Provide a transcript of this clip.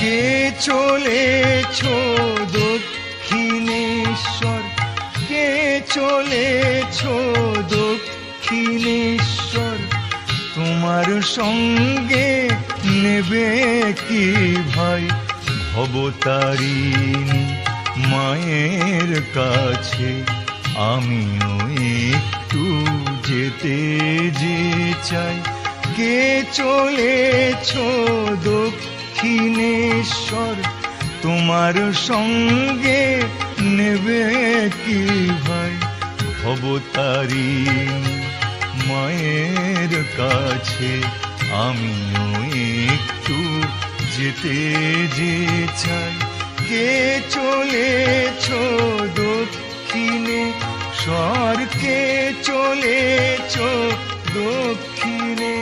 কে চলেছ দক্ষিণেশ্বর, কে চলেছ দক্ষিণেশ্বর, তোমার সঙ্গে নেবে কি ভাই ভবতারিণী মায়ের কাছে? আমিও একটু যেতে যে চাই। কে চলেছ দক্ষিণেশ্বর, তোমার সঙ্গে নেবে কি ভাই ভবতারিণী মায়ের কাছে? আমিও একটু যেতে যে চাই। কে চলেছ দক্ষিণেশ্বর, কে চলেছ দক্ষিণে